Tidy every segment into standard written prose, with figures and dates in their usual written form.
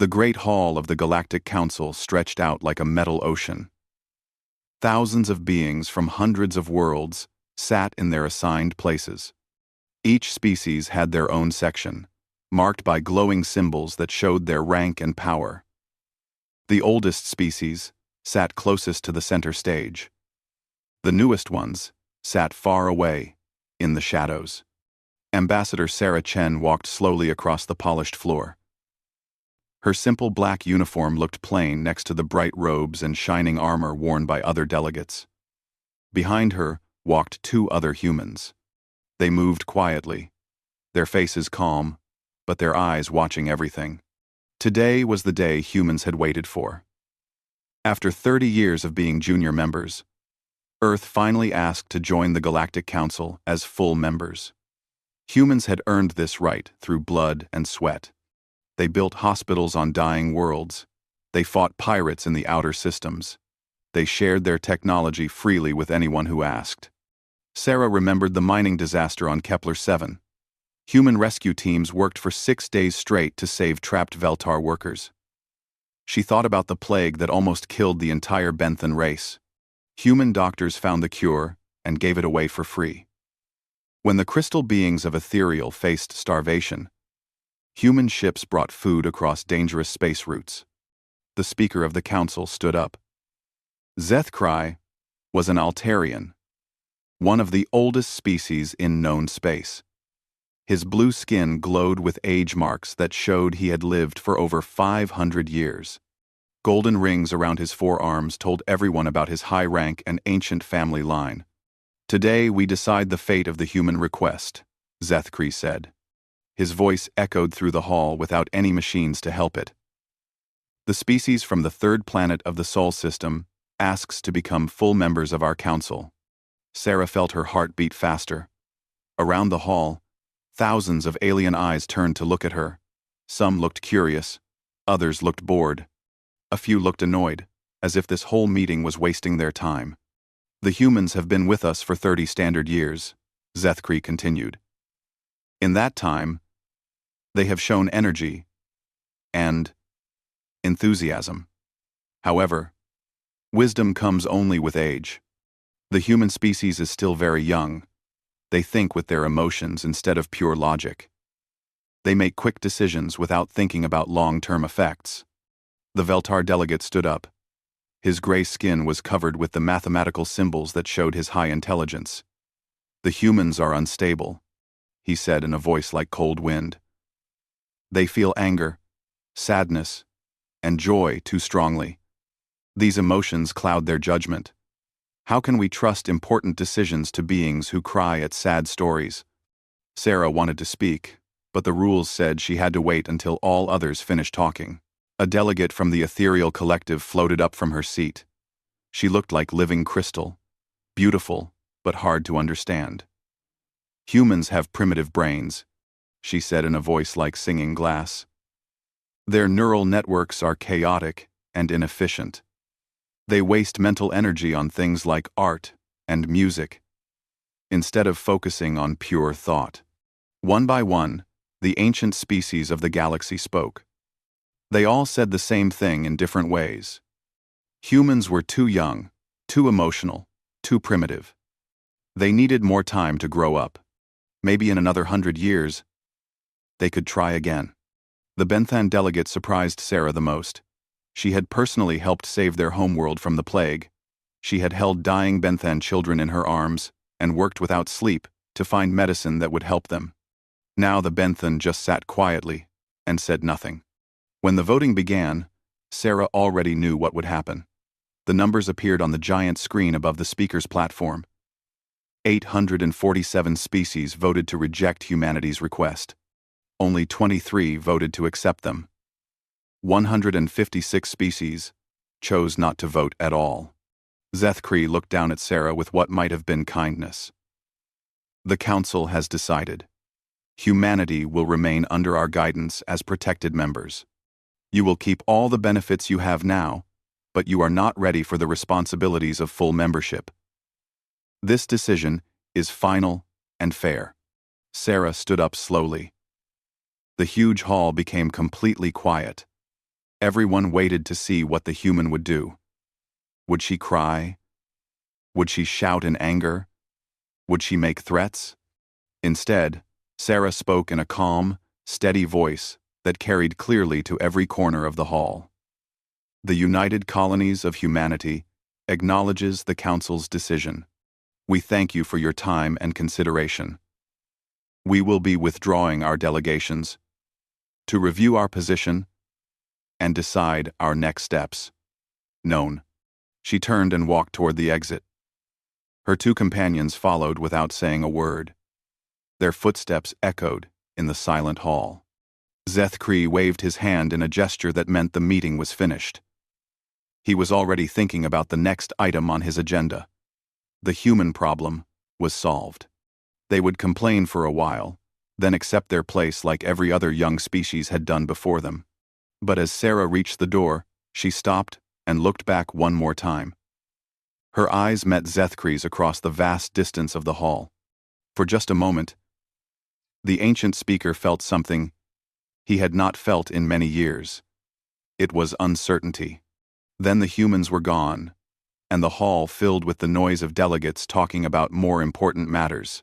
The great hall of the Galactic Council stretched out like a metal ocean. Thousands of beings from hundreds of worlds sat in their assigned places. Each species had their own section, marked by glowing symbols that showed their rank and power. The oldest species sat closest to the center stage. The newest ones sat far away, in the shadows. Ambassador Sarah Chen walked slowly across the polished floor. Her simple black uniform looked plain next to the bright robes and shining armor worn by other delegates. Behind her walked two other humans. They moved quietly, their faces calm, but their eyes watching everything. Today was the day humans had waited for. After 30 years of being junior members, Earth finally asked to join the Galactic Council as full members. Humans had earned this right through blood and sweat. They built hospitals on dying worlds. They fought pirates in the outer systems. They shared their technology freely with anyone who asked. Sarah remembered the mining disaster on Kepler 7. Human rescue teams worked for 6 days straight to save trapped Veltar workers. She thought about the plague that almost killed the entire Benthan race. Human doctors found the cure and gave it away for free. When the crystal beings of Ethereal faced starvation, human ships brought food across dangerous space routes. The Speaker of the Council stood up. Zethkrai was an Altarian, one of the oldest species in known space. His blue skin glowed with age marks that showed he had lived for over 500 years. Golden rings around his forearms told everyone about his high rank and ancient family line. "Today we decide the fate of the human request," Zethkrai said. His voice echoed through the hall without any machines to help it. "The species from the third planet of the Sol system asks to become full members of our council." Sarah felt her heart beat faster. Around the hall, thousands of alien eyes turned to look at her. Some looked curious, others looked bored. A few looked annoyed, as if this whole meeting was wasting their time. "The humans have been with us for 30 standard years," Zethkrai continued. "In that time, they have shown energy and enthusiasm. However, wisdom comes only with age. The human species is still very young. They think with their emotions instead of pure logic. They make quick decisions without thinking about long-term effects." The Veltar delegate stood up. His gray skin was covered with the mathematical symbols that showed his high intelligence. "The humans are unstable," he said in a voice like cold wind. "They feel anger, sadness, and joy too strongly. These emotions cloud their judgment. How can we trust important decisions to beings who cry at sad stories?" Sarah wanted to speak, but the rules said she had to wait until all others finished talking. A delegate from the Ethereal Collective floated up from her seat. She looked like living crystal, beautiful but hard to understand. "Humans have primitive brains," she said in a voice like singing glass. "Their neural networks are chaotic and inefficient. They waste mental energy on things like art and music, instead of focusing on pure thought." One by one, the ancient species of the galaxy spoke. They all said the same thing in different ways. Humans were too young, too emotional, too primitive. They needed more time to grow up. Maybe in another 100 years, they could try again. The Benthan delegate surprised Sarah the most. She had personally helped save their homeworld from the plague. She had held dying Benthan children in her arms and worked without sleep to find medicine that would help them. Now the Benthan just sat quietly and said nothing. When the voting began, Sarah already knew what would happen. The numbers appeared on the giant screen above the speaker's platform. 847 species voted to reject humanity's request. Only 23 voted to accept them. 156 species chose not to vote at all. Zethkrai looked down at Sarah with what might have been kindness. "The Council has decided. Humanity will remain under our guidance as protected members. You will keep all the benefits you have now, but you are not ready for the responsibilities of full membership. This decision is final and fair." Sarah stood up slowly. The huge hall became completely quiet. Everyone waited to see what the human would do. Would she cry? Would she shout in anger? Would she make threats? Instead, Sarah spoke in a calm, steady voice that carried clearly to every corner of the hall. The United Colonies of Humanity acknowledges the Council's decision. We thank you for your time and consideration. We will be withdrawing our delegations to review our position and decide our next steps. Known. She turned and walked toward the exit. Her two companions followed without saying a word. Their footsteps echoed in the silent hall. Zethkree waved his hand in a gesture that meant the meeting was finished. He was already thinking about the next item on his agenda. The human problem was solved. They would complain for a while, then accept their place like every other young species had done before them. But as Sarah reached the door, she stopped and looked back one more time. Her eyes met Zethkree's across the vast distance of the hall. For just a moment, the ancient speaker felt something he had not felt in many years. It was uncertainty. Then the humans were gone, and the hall filled with the noise of delegates talking about more important matters.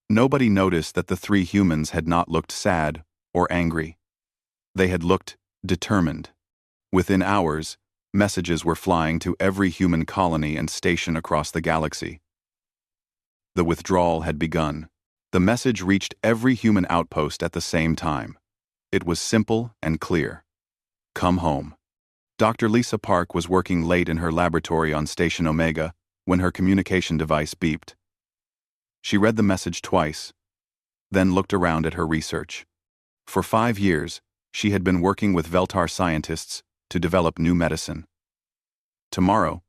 Nobody noticed that the three humans had not looked sad or angry. They had looked determined. Within hours, messages were flying to every human colony and station across the galaxy. The withdrawal had begun. The message reached every human outpost at the same time. It was simple and clear. Come home. Dr. Lisa Park was working late in her laboratory on Station Omega when her communication device beeped. She read the message twice, then looked around at her research. For 5 years, she had been working with Veltar scientists to develop new medicine. Tomorrow,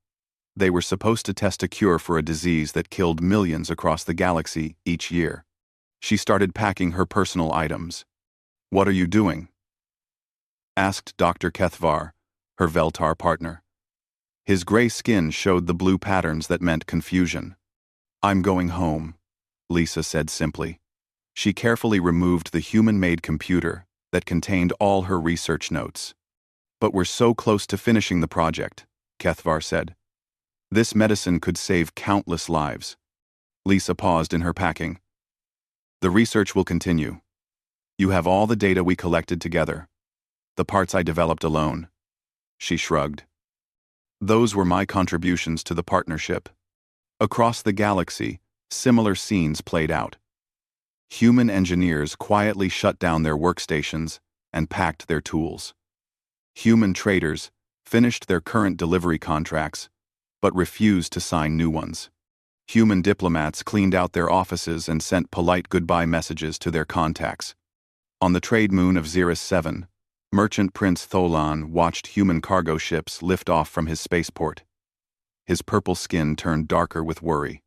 they were supposed to test a cure for a disease that killed millions across the galaxy each year. She started packing her personal items. "What are you doing?" asked Dr. Kethvar, her Veltar partner. His gray skin showed the blue patterns that meant confusion. "I'm going home," Lisa said simply. She carefully removed the human-made computer that contained all her research notes. "But we're so close to finishing the project," Kethvar said. "This medicine could save countless lives." Lisa paused in her packing. "The research will continue. You have all the data we collected together. The parts I developed alone." She shrugged. "Those were my contributions to the partnership." Across the galaxy, similar scenes played out. Human engineers quietly shut down their workstations and packed their tools. Human traders finished their current delivery contracts, but refused to sign new ones. Human diplomats cleaned out their offices and sent polite goodbye messages to their contacts. On the trade moon of Xeris 7, Merchant Prince Tholan watched human cargo ships lift off from his spaceport. His purple skin turned darker with worry.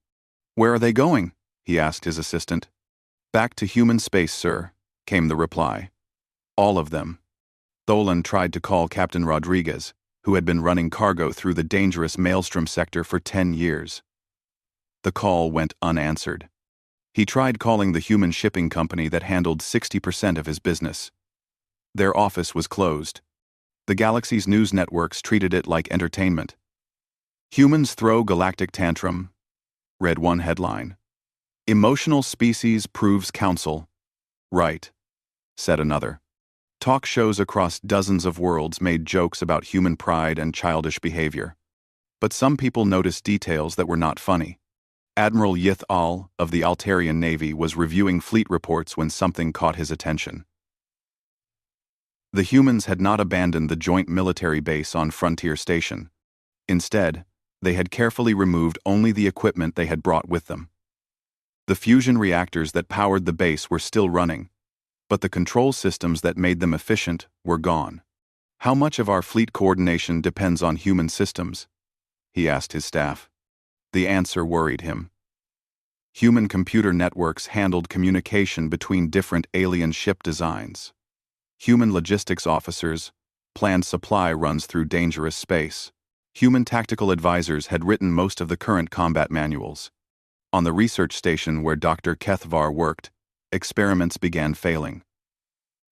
"Where are they going?" he asked his assistant. "Back to human space, sir," came the reply. "All of them." Tholan tried to call Captain Rodriguez, who had been running cargo through the dangerous Maelstrom sector for 10 years. The call went unanswered. He tried calling the human shipping company that handled 60% of his business. Their office was closed. The galaxy's news networks treated it like entertainment. "Humans throw galactic tantrum," read one headline. "Emotional species proves council." "Right," said another. Talk shows across dozens of worlds made jokes about human pride and childish behavior. But some people noticed details that were not funny. Admiral Yith Al of the Altarian Navy was reviewing fleet reports when something caught his attention. The humans had not abandoned the joint military base on Frontier Station. Instead, they had carefully removed only the equipment they had brought with them. The fusion reactors that powered the base were still running, but the control systems that made them efficient were gone. "How much of our fleet coordination depends on human systems?" he asked his staff. The answer worried him. Human computer networks handled communication between different alien ship designs. Human logistics officers planned supply runs through dangerous space. Human tactical advisors had written most of the current combat manuals. On the research station where Dr. Kethvar worked, experiments began failing.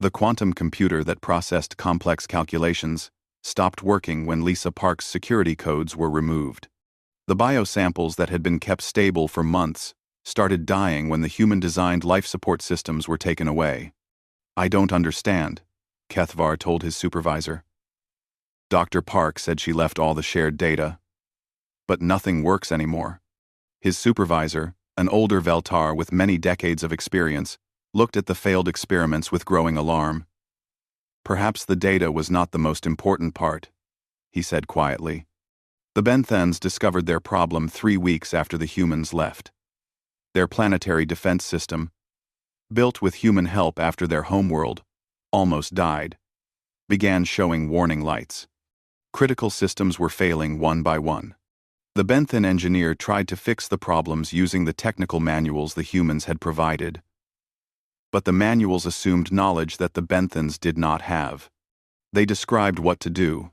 The quantum computer that processed complex calculations stopped working when Lisa Park's security codes were removed. The biosamples that had been kept stable for months started dying when the human-designed life support systems were taken away. "I don't understand," Kethvar told his supervisor. Dr. Park said she left all the shared data. But nothing works anymore. His supervisor, an older Veltar with many decades of experience, looked at the failed experiments with growing alarm. "Perhaps the data was not the most important part," he said quietly. The Benthans discovered their problem 3 weeks after the humans left. Their planetary defense system, built with human help after their homeworld almost died, began showing warning lights. Critical systems were failing one by one. The Benthan engineer tried to fix the problems using the technical manuals the humans had provided. But the manuals assumed knowledge that the Benthans did not have. They described what to do,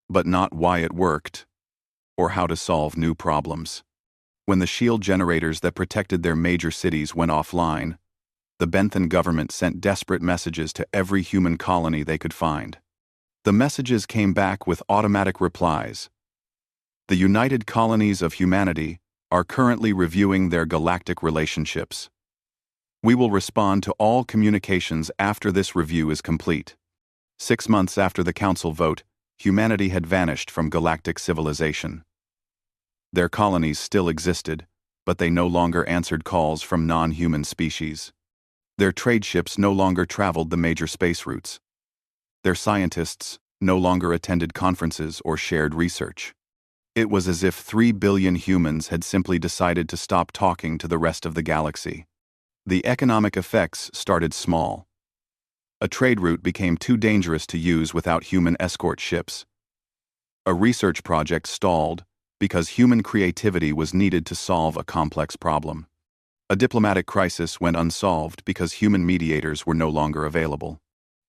but not why it worked, or how to solve new problems. When the shield generators that protected their major cities went offline, the Benthan government sent desperate messages to every human colony they could find. The messages came back with automatic replies. "The United Colonies of Humanity are currently reviewing their galactic relationships. We will respond to all communications after this review is complete." 6 months after the Council vote, humanity had vanished from galactic civilization. Their colonies still existed, but they no longer answered calls from non-human species. Their trade ships no longer traveled the major space routes. Their scientists no longer attended conferences or shared research. It was as if 3 billion humans had simply decided to stop talking to the rest of the galaxy. The economic effects started small. A trade route became too dangerous to use without human escort ships. A research project stalled because human creativity was needed to solve a complex problem. A diplomatic crisis went unsolved because human mediators were no longer available.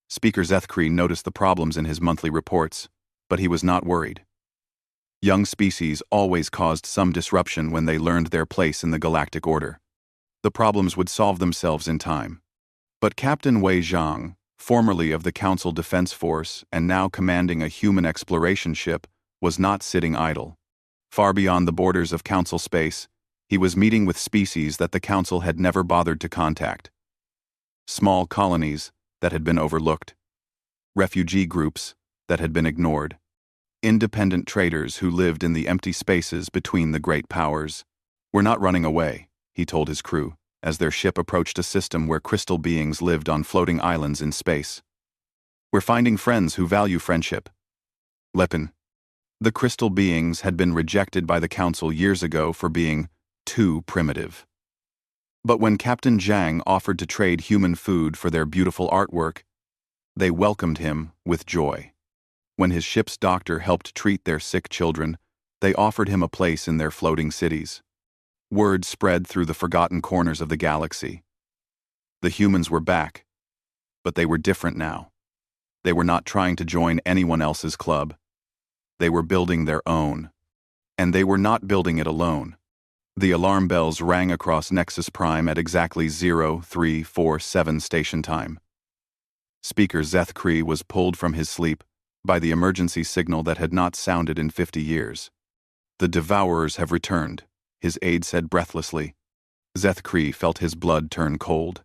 Speaker Zethkri noticed the problems in his monthly reports, but he was not worried. Young species always caused some disruption when they learned their place in the galactic order. The problems would solve themselves in time. But Captain Wei Zhang, formerly of the Council Defense Force and now commanding a human exploration ship, was not sitting idle. Far beyond the borders of Council space, he was meeting with species that the Council had never bothered to contact. Small colonies that had been overlooked. Refugee groups that had been ignored. Independent traders who lived in the empty spaces between the great powers. "We're not running away," he told his crew, as their ship approached a system where crystal beings lived on floating islands in space. "We're finding friends who value friendship." Lepin. The crystal beings had been rejected by the Council years ago for being too primitive. But when Captain Zhang offered to trade human food for their beautiful artwork, they welcomed him with joy. When his ship's doctor helped treat their sick children, they offered him a place in their floating cities. Word spread through the forgotten corners of the galaxy. The humans were back, but they were different now. They were not trying to join anyone else's club. They were building their own. And they were not building it alone. The alarm bells rang across Nexus Prime at exactly 0347 station time. Speaker Zethkri was pulled from his sleep by the emergency signal that had not sounded in 50 years. "The Devourers have returned," his aide said breathlessly. Zethkri felt his blood turn cold.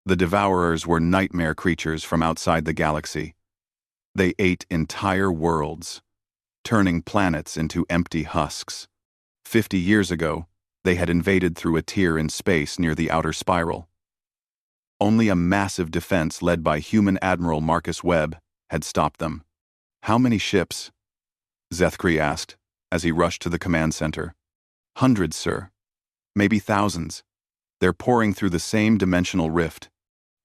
The Devourers were nightmare creatures from outside the galaxy. They ate entire worlds, turning planets into empty husks. 50 years ago, they had invaded through a tier in space near the outer spiral. Only a massive defense led by human Admiral Marcus Webb had stopped them. "How many ships?" Zethkri asked, as he rushed to the command center. "Hundreds, sir. Maybe thousands. They're pouring through the same dimensional rift."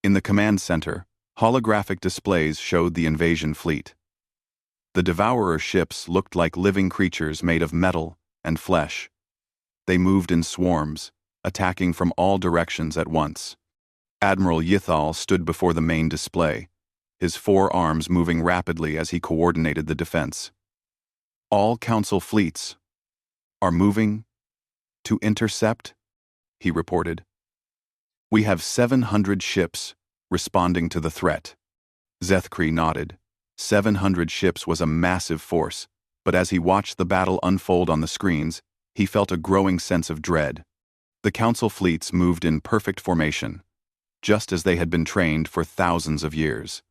In the command center, holographic displays showed the invasion fleet. The Devourer ships looked like living creatures made of metal and flesh. They moved in swarms, attacking from all directions at once. Admiral Yithal stood before the main display, his 4 arms moving rapidly as he coordinated the defense. "All Council fleets are moving to intercept," he reported. "We have 700 ships responding to the threat. Zethkri nodded. 700 ships was a massive force, but as he watched the battle unfold on the screens, he felt a growing sense of dread. The Council fleets moved in perfect formation, just as they had been trained for thousands of years.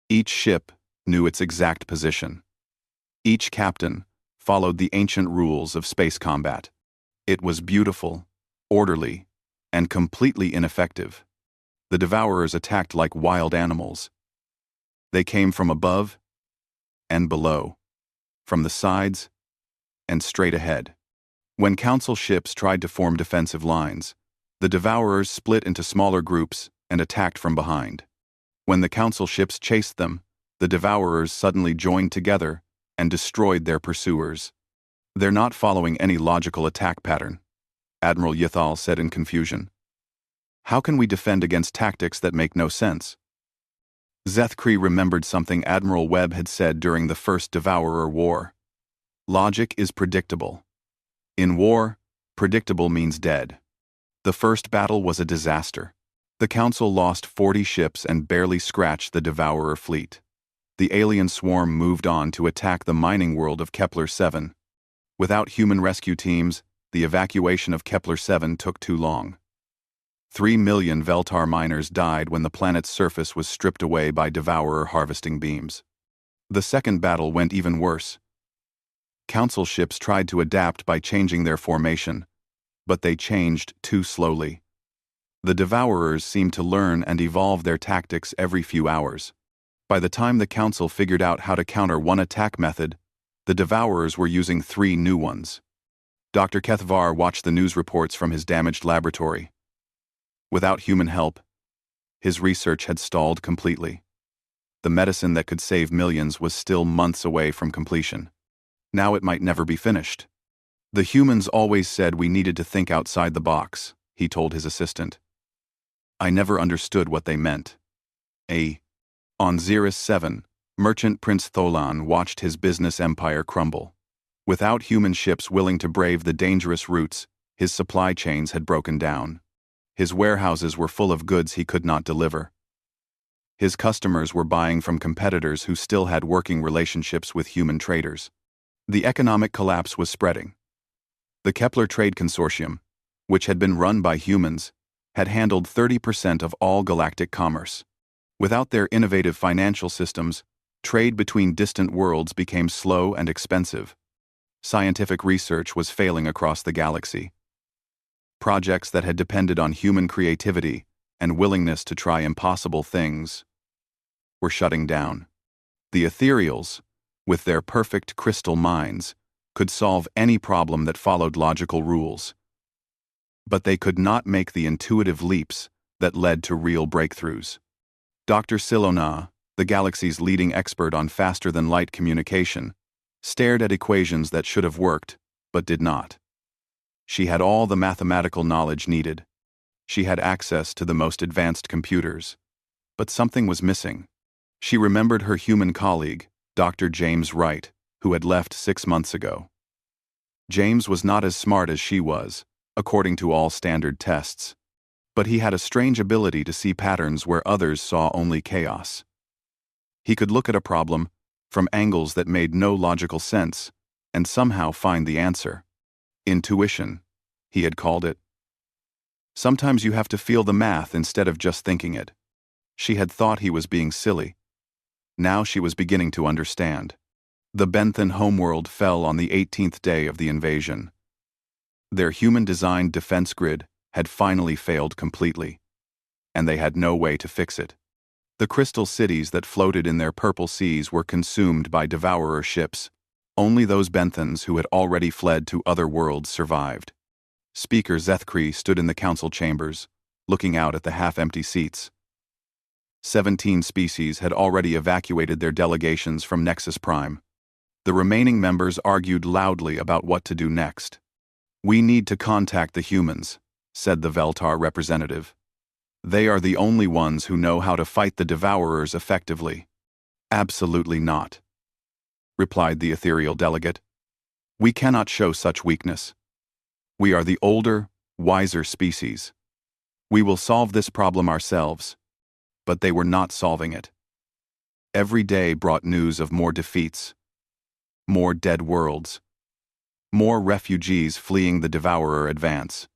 Each ship knew its exact position. Each captain followed the ancient rules of space combat. It was beautiful, orderly, and completely ineffective. The Devourers attacked like wild animals. They came from above and below, from the sides and straight ahead. When Council ships tried to form defensive lines, the Devourers split into smaller groups and attacked from behind. When the Council ships chased them, the Devourers suddenly joined together and destroyed their pursuers. "They're not following any logical attack pattern," Admiral Ythal said in confusion. "How can we defend against tactics that make no sense?" Zethkri remembered something Admiral Webb had said during the first Devourer War. "Logic is predictable. In war, predictable means dead." The first battle was a disaster. The Council lost 40 ships and barely scratched the Devourer fleet. The alien swarm moved on to attack the mining world of Kepler-7. Without human rescue teams, the evacuation of Kepler-7 took too long. 3 million Veltar miners died when the planet's surface was stripped away by Devourer harvesting beams. The second battle went even worse. Council ships tried to adapt by changing their formation, but they changed too slowly. The Devourers seemed to learn and evolve their tactics every few hours. By the time the Council figured out how to counter one attack method, the Devourers were using 3 new ones. Dr. Kethvar watched the news reports from his damaged laboratory. Without human help, his research had stalled completely. The medicine that could save millions was still months away from completion. Now it might never be finished. "The humans always said we needed to think outside the box," he told his assistant. "I never understood what they meant." On Xeris 7, merchant Prince Tholan watched his business empire crumble. Without human ships willing to brave the dangerous routes, his supply chains had broken down. His warehouses were full of goods he could not deliver. His customers were buying from competitors who still had working relationships with human traders. The economic collapse was spreading. The Kepler Trade Consortium, which had been run by humans, had handled 30% of all galactic commerce. Without their innovative financial systems, trade between distant worlds became slow and expensive. Scientific research was failing across the galaxy. Projects that had depended on human creativity and willingness to try impossible things were shutting down. The Ethereals, with their perfect crystal minds, could solve any problem that followed logical rules. But they could not make the intuitive leaps that led to real breakthroughs. Dr. Silona, the galaxy's leading expert on faster-than-light communication, stared at equations that should have worked, but did not. She had all the mathematical knowledge needed. She had access to the most advanced computers. But something was missing. She remembered her human colleague, Dr. James Wright, who had left 6 months ago. James was not as smart as she was, according to all standard tests. But he had a strange ability to see patterns where others saw only chaos. He could look at a problem from angles that made no logical sense and somehow find the answer. Intuition, he had called it. Sometimes you have to feel the math instead of just thinking it. She had thought he was being silly. Now she was beginning to understand. The Benthan homeworld fell on the 18th day of the invasion. Their human-designed defense grid had finally failed completely, and they had no way to fix it. The crystal cities that floated in their purple seas were consumed by Devourer ships. Only those Benthans who had already fled to other worlds survived. Speaker Zethkri stood in the council chambers, looking out at the half-empty seats. 17 species had already evacuated their delegations from Nexus Prime. The remaining members argued loudly about what to do next. "We need to contact the humans," said the Veltar representative. "They are the only ones who know how to fight the Devourers effectively." "Absolutely not," replied the ethereal delegate. "We cannot show such weakness. We are the older, wiser species. We will solve this problem ourselves. But they were not solving it. Every day brought news of more defeats, more dead worlds, more refugees fleeing the Devourer advance.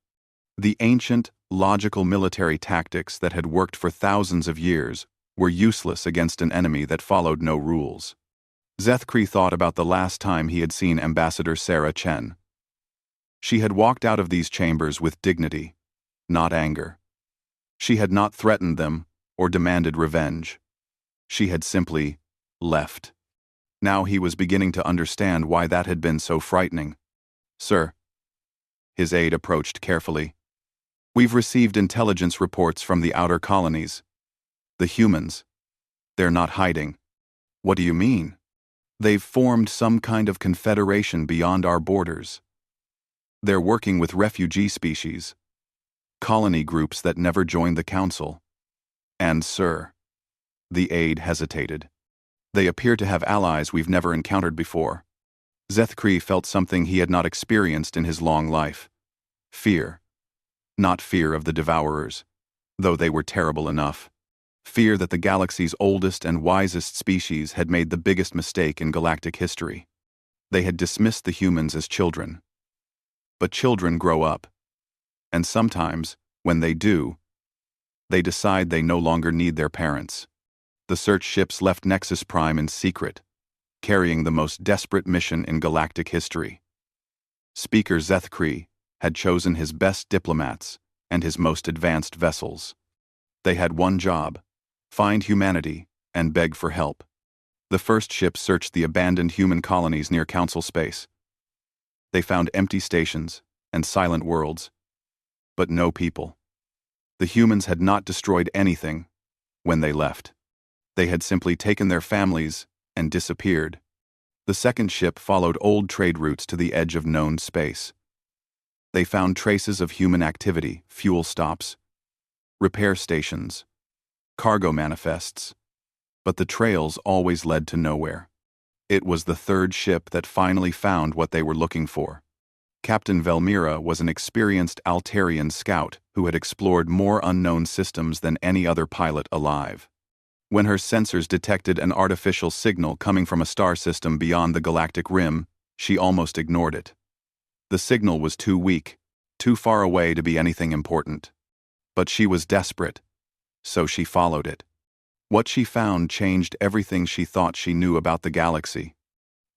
The ancient, logical military tactics that had worked for thousands of years were useless against an enemy that followed no rules. Zethkri thought about the last time he had seen Ambassador Sarah Chen. She had walked out of these chambers with dignity, not anger. She had not threatened them or demanded revenge. She had simply left. Now he was beginning to understand why that had been so frightening. "Sir." His aide approached carefully. "We've received intelligence reports from the outer colonies. The humans. They're not hiding." "What do you mean?" "They've formed some kind of confederation beyond our borders. They're working with refugee species, colony groups that never joined the Council. And, sir," the aide hesitated, "they appear to have allies we've never encountered before." Zethkri felt something he had not experienced in his long life. Fear. Not fear of the Devourers, though they were terrible enough. Fear that the galaxy's oldest and wisest species had made the biggest mistake in galactic history. They had dismissed the humans as children. But children grow up. And sometimes, when they do, they decide they no longer need their parents. The search ships left Nexus Prime in secret, carrying the most desperate mission in galactic history. Speaker Zethkri had chosen his best diplomats and his most advanced vessels. They had one job: find humanity and beg for help. The first ship searched the abandoned human colonies near Council space. They found empty stations and silent worlds, but no people. The humans had not destroyed anything when they left. They had simply taken their families and disappeared. The second ship followed old trade routes to the edge of known space. They found traces of human activity, fuel stops, repair stations, cargo manifests, but the trails always led to nowhere. It was the third ship that finally found what they were looking for. Captain Velmira was an experienced Altarian scout who had explored more unknown systems than any other pilot alive. When her sensors detected an artificial signal coming from a star system beyond the galactic rim, she almost ignored it. The signal was too weak, too far away to be anything important. But she was desperate, so she followed it. What she found changed everything she thought she knew about the galaxy.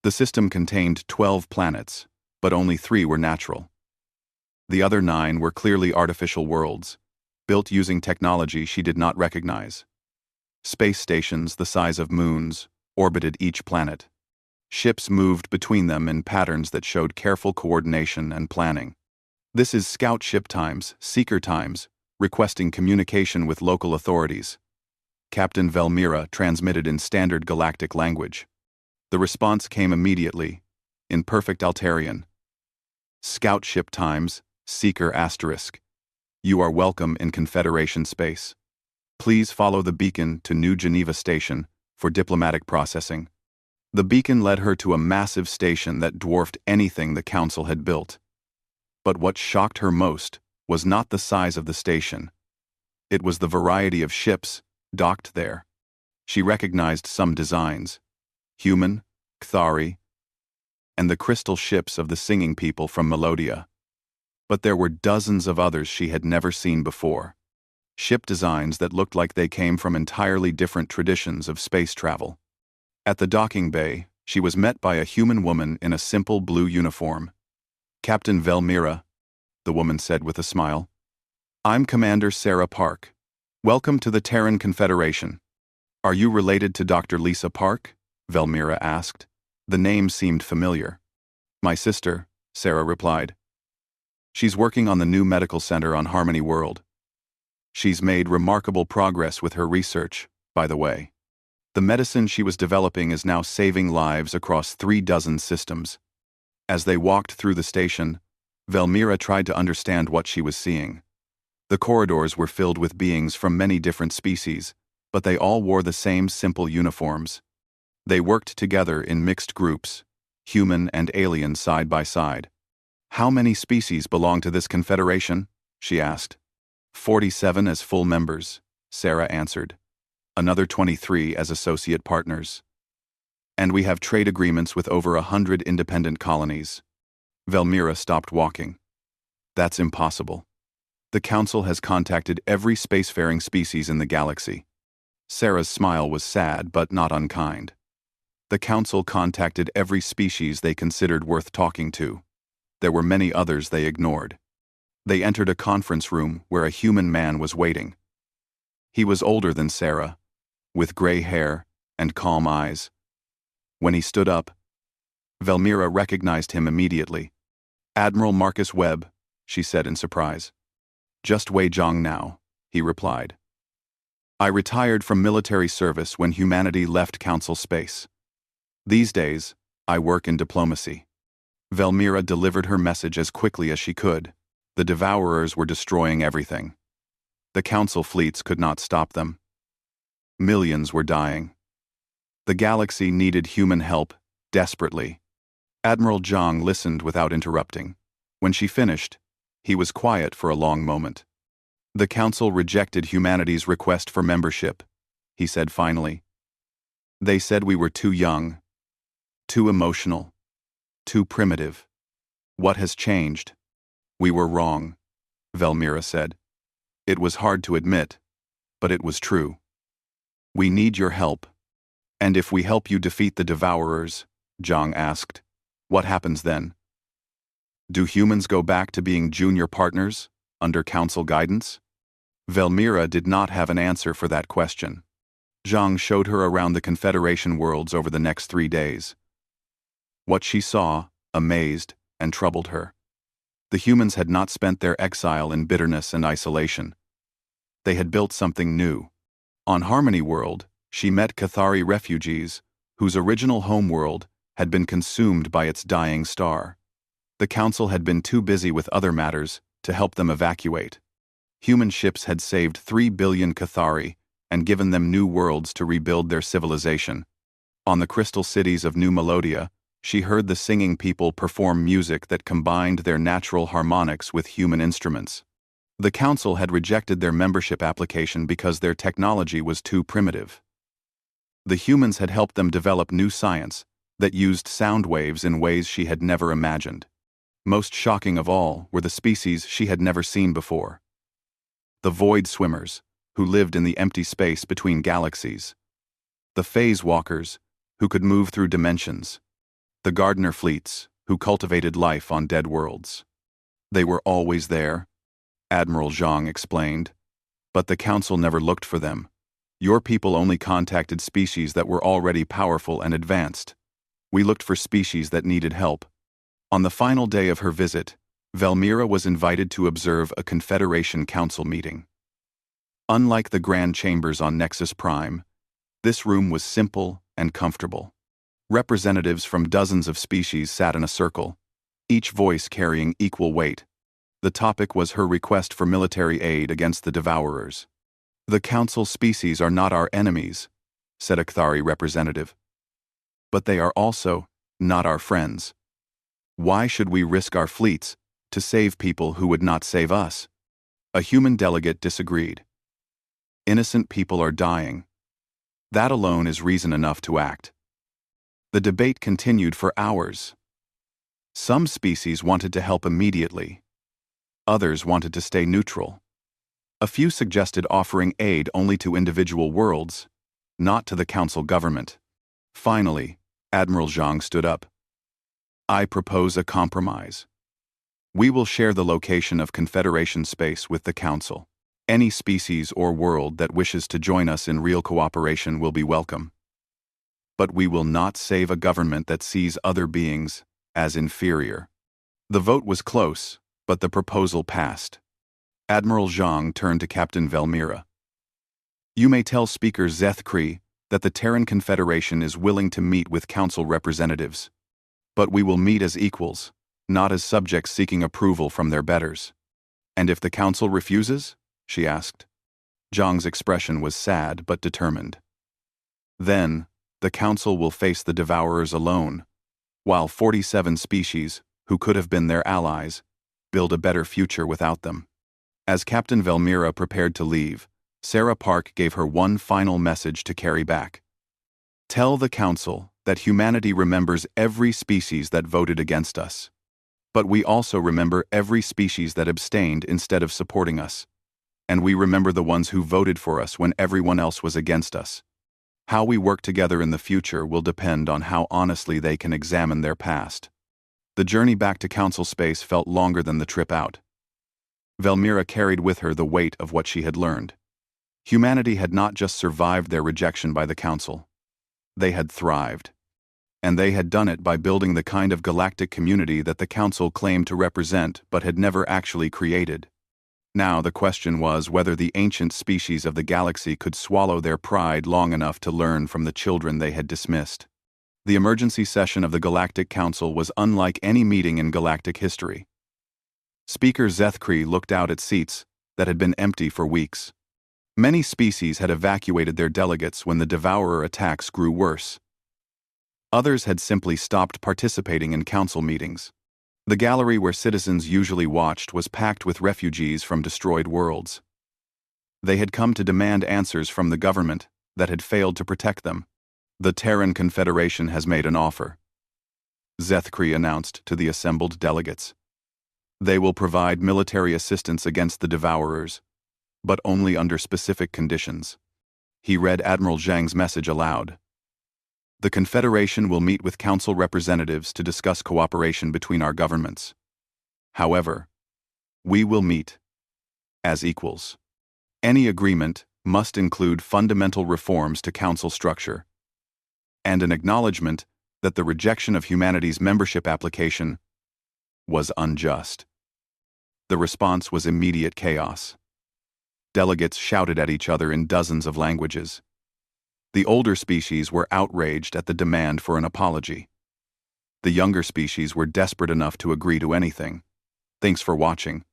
The system contained 12 planets, but only 3 were natural. The other 9 were clearly artificial worlds, built using technology she did not recognize. Space stations the size of moons orbited each planet. Ships moved between them in patterns that showed careful coordination and planning. "This is scout ship times, seeker times, requesting communication with local authorities." Captain Velmira transmitted in standard galactic language. The response came immediately, in perfect Altarian. "Scout ship times, seeker asterisk. You are welcome in Confederation space. Please follow the beacon to New Geneva Station for diplomatic processing." The beacon led her to a massive station that dwarfed anything the Council had built. But what shocked her most was not the size of the station. It was the variety of ships docked there. She recognized some designs: human, Kthari, and the crystal ships of the singing people from Melodia. But there were dozens of others she had never seen before. Ship designs that looked like they came from entirely different traditions of space travel. At the docking bay, she was met by a human woman in a simple blue uniform. "Captain Velmira," the woman said with a smile. "I'm Commander Sarah Park. Welcome to the Terran Confederation." "Are you related to Dr. Lisa Park?" Velmira asked. The name seemed familiar. "My sister," Sarah replied. "She's working on the new medical center on Harmony World. She's made remarkable progress with her research, by the way. The medicine she was developing is now saving lives across 3 dozen systems." As they walked through the station, Velmira tried to understand what she was seeing. The corridors were filled with beings from many different species, but they all wore the same simple uniforms. They worked together in mixed groups, human and alien side by side. "How many species belong to this confederation?" she asked. 47 as full members, Sarah answered. another 23 as associate partners. And we have trade agreements with over 100 independent colonies. Velmira stopped walking. That's impossible. The Council has contacted every spacefaring species in the galaxy. Sarah's smile was sad but not unkind. The Council contacted every species they considered worth talking to. There were many others they ignored. They entered a conference room where a human man was waiting. He was older than Sarah, with gray hair and calm eyes. When he stood up, Velmira recognized him immediately. "Admiral Marcus Webb," she said in surprise. "Just Wei Zhang now," he replied. "I retired from military service when humanity left Council space. These days, I work in diplomacy." Velmira delivered her message as quickly as she could. The Devourers were destroying everything. The Council fleets could not stop them. Millions were dying. The galaxy needed human help, desperately. Admiral Zhang listened without interrupting. When she finished, he was quiet for a long moment. "The Council rejected humanity's request for membership," he said finally. "They said we were too young, too emotional, too primitive. What has changed?" "We were wrong," Velmira said. It was hard to admit, but it was true. "We need your help." "And if we help you defeat the Devourers," Zhang asked, "what happens then? Do humans go back to being junior partners, under Council guidance?" Velmira did not have an answer for that question. Zhang showed her around the Confederation worlds over the next 3 days. What she saw amazed and troubled her. The humans had not spent their exile in bitterness and isolation. They had built something new. On Harmony World, she met Cathari refugees, whose original homeworld had been consumed by its dying star. The Council had been too busy with other matters to help them evacuate. Human ships had saved 3 billion Cathari and given them new worlds to rebuild their civilization. On the crystal cities of New Melodia, she heard the singing people perform music that combined their natural harmonics with human instruments. The Council had rejected their membership application because their technology was too primitive. The humans had helped them develop new science that used sound waves in ways she had never imagined. Most shocking of all were the species she had never seen before. The void swimmers, who lived in the empty space between galaxies. The phase walkers, who could move through dimensions. The gardener fleets, who cultivated life on dead worlds. They were always there, Admiral Zhang explained, but the Council never looked for them. Your people only contacted species that were already powerful and advanced. We looked for species that needed help. On the final day of her visit, Velmira was invited to observe a Confederation Council meeting. Unlike the grand chambers on Nexus Prime, this room was simple and comfortable. Representatives from dozens of species sat in a circle, each voice carrying equal weight. The topic was her request for military aid against the Devourers. "The Council species are not our enemies," said a Cathari representative. "But they are also not our friends. Why should we risk our fleets to save people who would not save us?" A human delegate disagreed. "Innocent people are dying. That alone is reason enough to act." The debate continued for hours. Some species wanted to help immediately. Others wanted to stay neutral. A few suggested offering aid only to individual worlds, not to the Council government. Finally, Admiral Zhang stood up. "I propose a compromise. We will share the location of Confederation space with the Council. Any species or world that wishes to join us in real cooperation will be welcome. But we will not save a government that sees other beings as inferior." The vote was close, but the proposal passed. Admiral Zhang turned to Captain Velmira. "You may tell Speaker Zethkri that the Terran Confederation is willing to meet with Council representatives. But we will meet as equals, not as subjects seeking approval from their betters." "And if the Council refuses?" she asked. Zhang's expression was sad but determined. "Then, the Council will face the Devourers alone, while 47 species, who could have been their allies, build a better future without them." As Captain Velmira prepared to leave, Sarah Park gave her one final message to carry back. Tell the Council that humanity remembers every species that voted against us. But we also remember every species that abstained instead of supporting us. And we remember the ones who voted for us when everyone else was against us. How we work together in the future will depend on how honestly they can examine their past. The journey back to Council space felt longer than the trip out. Velmira carried with her the weight of what she had learned. Humanity had not just survived their rejection by the Council. They had thrived. And they had done it by building the kind of galactic community that the Council claimed to represent but had never actually created. Now the question was whether the ancient species of the galaxy could swallow their pride long enough to learn from the children they had dismissed. The emergency session of the Galactic Council was unlike any meeting in galactic history. Speaker Zethkri looked out at seats that had been empty for weeks. Many species had evacuated their delegates when the Devourer attacks grew worse. Others had simply stopped participating in council meetings. The gallery where citizens usually watched was packed with refugees from destroyed worlds. They had come to demand answers from the government that had failed to protect them. The Terran Confederation has made an offer, Zethkri announced to the assembled delegates. They will provide military assistance against the Devourers, but only under specific conditions. He read Admiral Zhang's message aloud. The Confederation will meet with Council representatives to discuss cooperation between our governments. However, we will meet as equals. Any agreement must include fundamental reforms to Council structure and an acknowledgement that the rejection of humanity's membership application was unjust. The response was immediate chaos. Delegates shouted at each other in dozens of languages. The older species were outraged at the demand for an apology. The younger species were desperate enough to agree to anything. Thanks for watching.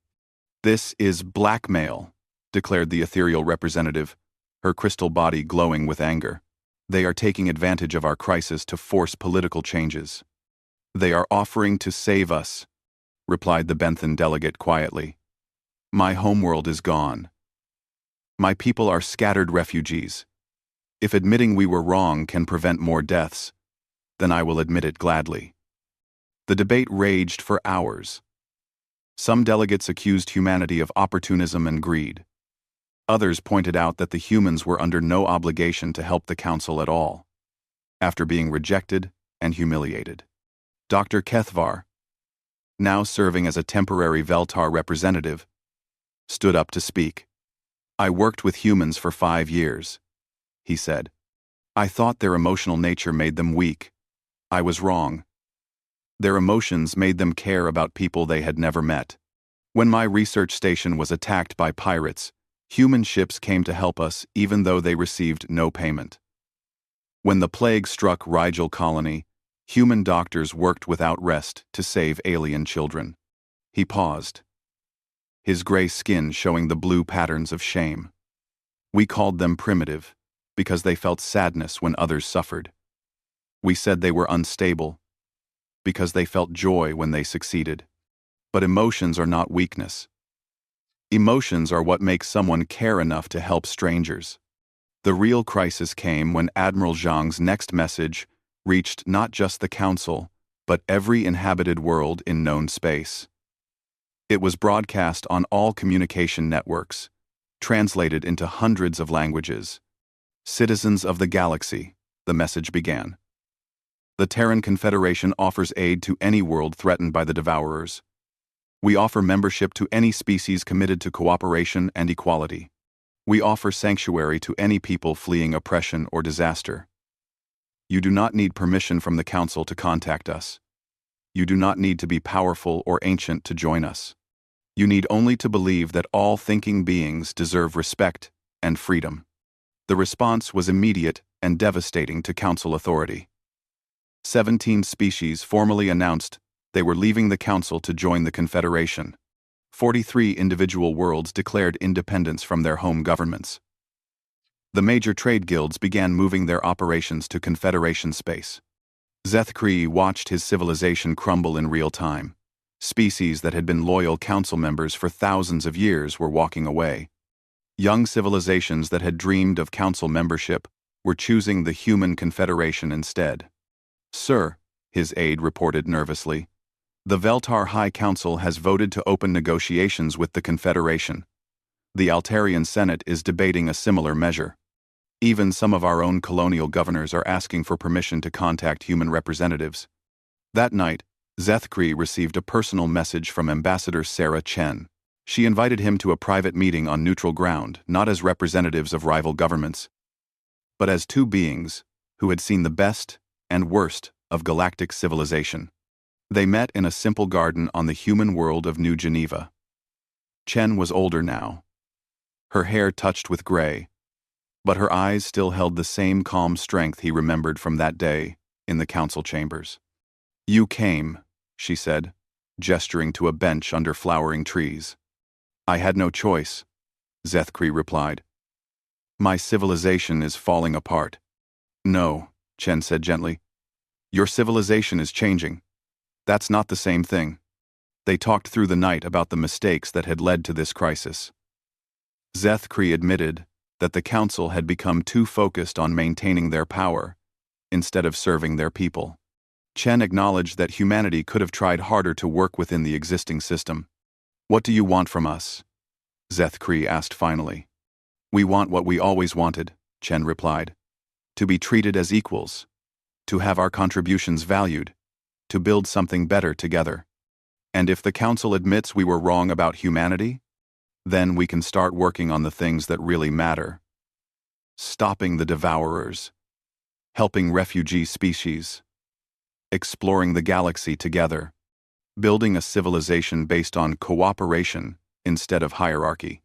This is blackmail, declared the ethereal representative, her crystal body glowing with anger. They are taking advantage of our crisis to force political changes. They are offering to save us, replied the Benthan delegate quietly. My homeworld is gone. My people are scattered refugees. If admitting we were wrong can prevent more deaths, then I will admit it gladly. The debate raged for hours. Some delegates accused humanity of opportunism and greed. Others pointed out that the humans were under no obligation to help the Council at all, after being rejected and humiliated. Dr. Kethvar, now serving as a temporary Veltar representative, stood up to speak. I worked with humans for 5 years, he said. I thought their emotional nature made them weak. I was wrong. Their emotions made them care about people they had never met. When my research station was attacked by pirates, human ships came to help us even though they received no payment. When the plague struck Rigel colony, human doctors worked without rest to save alien children. He paused, his gray skin showing the blue patterns of shame. We called them primitive because they felt sadness when others suffered. We said they were unstable because they felt joy when they succeeded. But emotions are not weakness. Emotions are what makes someone care enough to help strangers. The real crisis came when Admiral Zhang's next message reached not just the Council, but every inhabited world in known space. It was broadcast on all communication networks, translated into hundreds of languages. Citizens of the galaxy, the message began. The Terran Confederation offers aid to any world threatened by the Devourers. We offer membership to any species committed to cooperation and equality. We offer sanctuary to any people fleeing oppression or disaster. You do not need permission from the Council to contact us. You do not need to be powerful or ancient to join us. You need only to believe that all thinking beings deserve respect and freedom. The response was immediate and devastating to Council authority. 17 species formally announced they were leaving the Council to join the Confederation. 43 individual worlds declared independence from their home governments. The major trade guilds began moving their operations to Confederation space. Zethkri watched his civilization crumble in real time. Species that had been loyal Council members for thousands of years were walking away. Young civilizations that had dreamed of council membership were choosing the human Confederation instead. "Sir," his aide reported nervously, "the Veltar High Council has voted to open negotiations with the Confederation. The Altarian Senate is debating a similar measure. Even some of our own colonial governors are asking for permission to contact human representatives." That night, Zethkri received a personal message from Ambassador Sarah Chen. She invited him to a private meeting on neutral ground, not as representatives of rival governments, but as two beings who had seen the best and worst of galactic civilization. They met in a simple garden on the human world of New Geneva. Chen was older now, her hair touched with gray, but her eyes still held the same calm strength he remembered from that day in the council chambers. "You came," she said, gesturing to a bench under flowering trees. "I had no choice," Zethkri replied. "My civilization is falling apart." "No," Chen said gently. "Your civilization is changing. That's not the same thing." They talked through the night about the mistakes that had led to this crisis. Zethkri admitted that the council had become too focused on maintaining their power instead of serving their people. Chen acknowledged that humanity could have tried harder to work within the existing system. "What do you want from us?" Zethkri asked finally. "We want what we always wanted," Chen replied. "To be treated as equals, to have our contributions valued, to build something better together. And if the council admits we were wrong about humanity, then we can start working on the things that really matter. Stopping the Devourers, helping refugee species, exploring the galaxy together, building a civilization based on cooperation instead of hierarchy."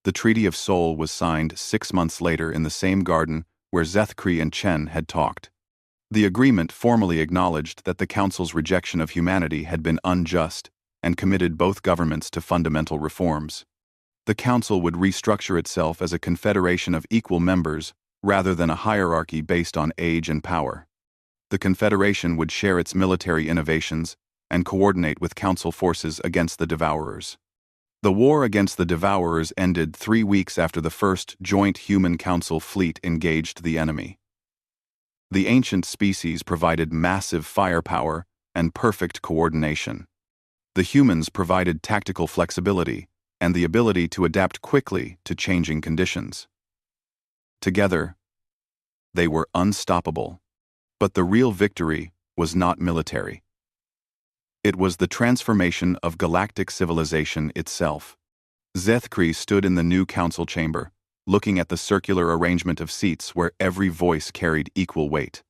The Treaty of Seoul was signed 6 months later in the same garden where Zethkri and Chen had talked. The agreement formally acknowledged that the Council's rejection of humanity had been unjust and committed both governments to fundamental reforms. The Council would restructure itself as a confederation of equal members rather than a hierarchy based on age and power. The Confederation would share its military innovations and coordinate with Council forces against the Devourers. The war against the Devourers ended 3 weeks after the first joint human Council fleet engaged the enemy. The ancient species provided massive firepower and perfect coordination. The humans provided tactical flexibility and the ability to adapt quickly to changing conditions. Together, they were unstoppable. But the real victory was not military. It was the transformation of galactic civilization itself. Zethkri stood in the new council chamber, looking at the circular arrangement of seats where every voice carried equal weight.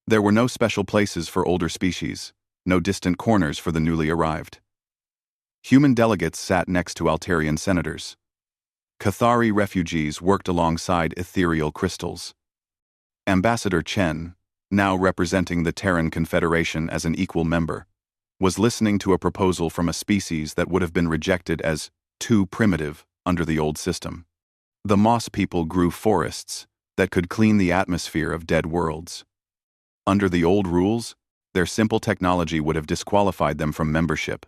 There were no special places for older species, no distant corners for the newly arrived. Human delegates sat next to Altarian senators. Cathari refugees worked alongside ethereal crystals. Ambassador Chen, now representing the Terran Confederation as an equal member, was listening to a proposal from a species that would have been rejected as too primitive under the old system. The Moss people grew forests that could clean the atmosphere of dead worlds. Under the old rules, their simple technology would have disqualified them from membership.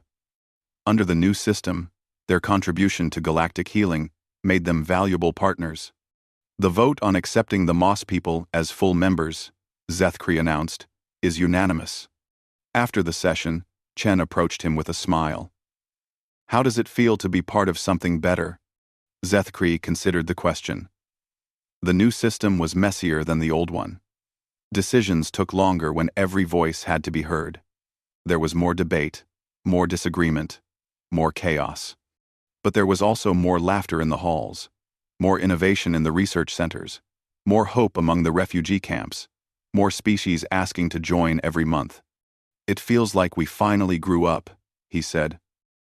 Under the new system, their contribution to galactic healing made them valuable partners. "The vote on accepting the Moss people as full members," Zethkri announced, "is unanimous." After the session, Chen approached him with a smile. "How does it feel to be part of something better?" Zethkri considered the question. The new system was messier than the old one. Decisions took longer when every voice had to be heard. There was more debate, more disagreement, more chaos. But there was also more laughter in the halls, more innovation in the research centers, more hope among the refugee camps, more species asking to join every month. "It feels like we finally grew up," he said.